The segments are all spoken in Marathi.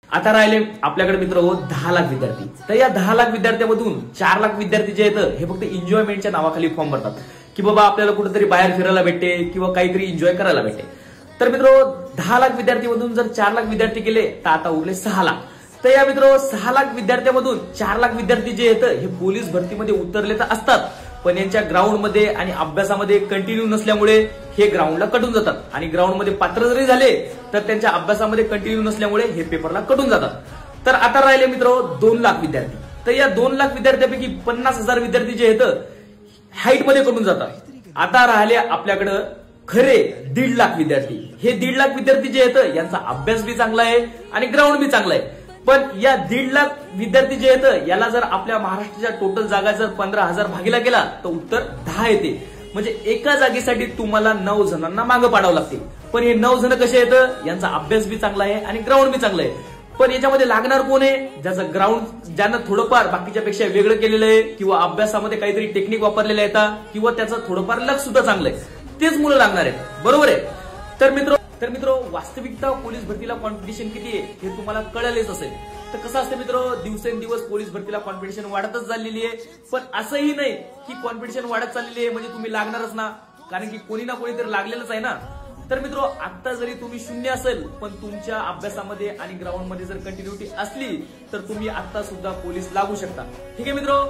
आता राहिले आपल्याकडे मित्र 10 लाख विद्यार्थी। तर या 10 लाख विद्यार्थ्यांमधून 4 लाख विद्यार्थी जे आहेत हे फक्त एन्जॉयमेंटच्या नावाखाली फॉर्म भरतात की बाबा आपल्याला कुठेतरी बाहेर फिरायला भेटते किंवा काहीतरी एन्जॉय करायला भेटते। तर मित्र 10 लाख विद्यार्थीमधून जर 4 लाख विद्यार्थी गेले तर आता उरले 6 लाख। तर या मित्र 6 लाख विद्यार्थ्यांमधून 4 लाख विद्यार्थी जे आहेत हे पोलीस भरतीमध्ये उतरले तर असतात, पण यांच्या ग्राउंडमध्ये आणि अभ्यासामध्ये कंटिन्यू नसल्यामुळे हे ग्राउंडला कटून जातात आणि ग्राउंडमध्ये पात्र जरी झाले तर त्यांच्या अभ्यासामध्ये कंटिन्यू नसल्यामुळे हे पेपरला कटून जातात। तर आता राहिले मित्र 2 लाख विद्यार्थी। तर या 2 लाख विद्यार्थ्यांपैकी 50,000 विद्यार्थी जे आहेत हाईट मध्ये कटून जातात। आता राहिले आपल्याकडे खरे 1.5 लाख विद्यार्थी। हे 1.5 लाख विद्यार्थी जे आहेत यांचा अभ्यास बी चांगला आहे आणि ग्राउंड बी चांगला आहे, पण या 1.5 लाख विद्यार्थी जे आहेत याला जर आपल्या महाराष्ट्राच्या टोटल जागा जर 15,000 भागीला गेला तर उत्तर 10 येते। म्हणजे एका जागेसाठी तुम्हाला 9 जणांना मागे पाडावं लागते। पण हे 9 जण कसे आहेत, यांचा अभ्यास बी चांगला आहे आणि ग्राउंड बी चांगलं आहे, पण याच्यामध्ये लागणार कोण आहे, ज्याचं ग्राउंड ज्यांना थोडंफार बाकीच्या पेक्षा वेगळं केलेलं आहे किंवा अभ्यासामध्ये काहीतरी टेक्निक वापरलेले आहेत किंवा त्याचं थोडंफार लक्ष सुद्धा चांगलं आहे, तेच मुलं लागणार आहेत, बरोबर आहे। तर मित्र वास्तविकता पोलीस भरतीला कॉम्पिटिशन किती आहे हे तुम्हाला कळलेच असेल। तर कसं असतं मित्र, दिवसेंदिवस पोलीस भरतीला कॉम्पिटिशन वाढतच चाललेली आहे, पण असंही नाही की कॉम्पिटिशन वाढत चाललेली आहे म्हणजे तुम्ही लागणारच ना, कारण की कोणी ना कोणीतरी लागलेलंच आहे ना। तर मित्र आता जरी तुम्ही 0 असेल पण तुमच्या अभ्यासामध्ये आणि ग्राउंडमध्ये जर कंटिन्युटी असली तर तुम्ही आता सुद्धा पोलीस लागू शकता, ठीक आहे मित्र।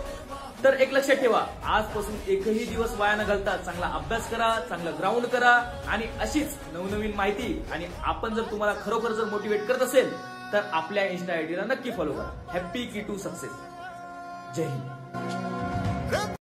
तर एक लक्षात ठेवा, आजपासून एकही दिवस वाया न घालता चांगला अभ्यास करा, चांगला ग्राउंड करा आणि अशीच नवनवीन माहिती आणि आपण जर तुम्हाला खरोखर जर मोटिवेट करत असेल तर आपल्या इन्स्टा आयडीला नक्की फॉलो करा। हॅपी की टू सक्सेस। जय हिंद।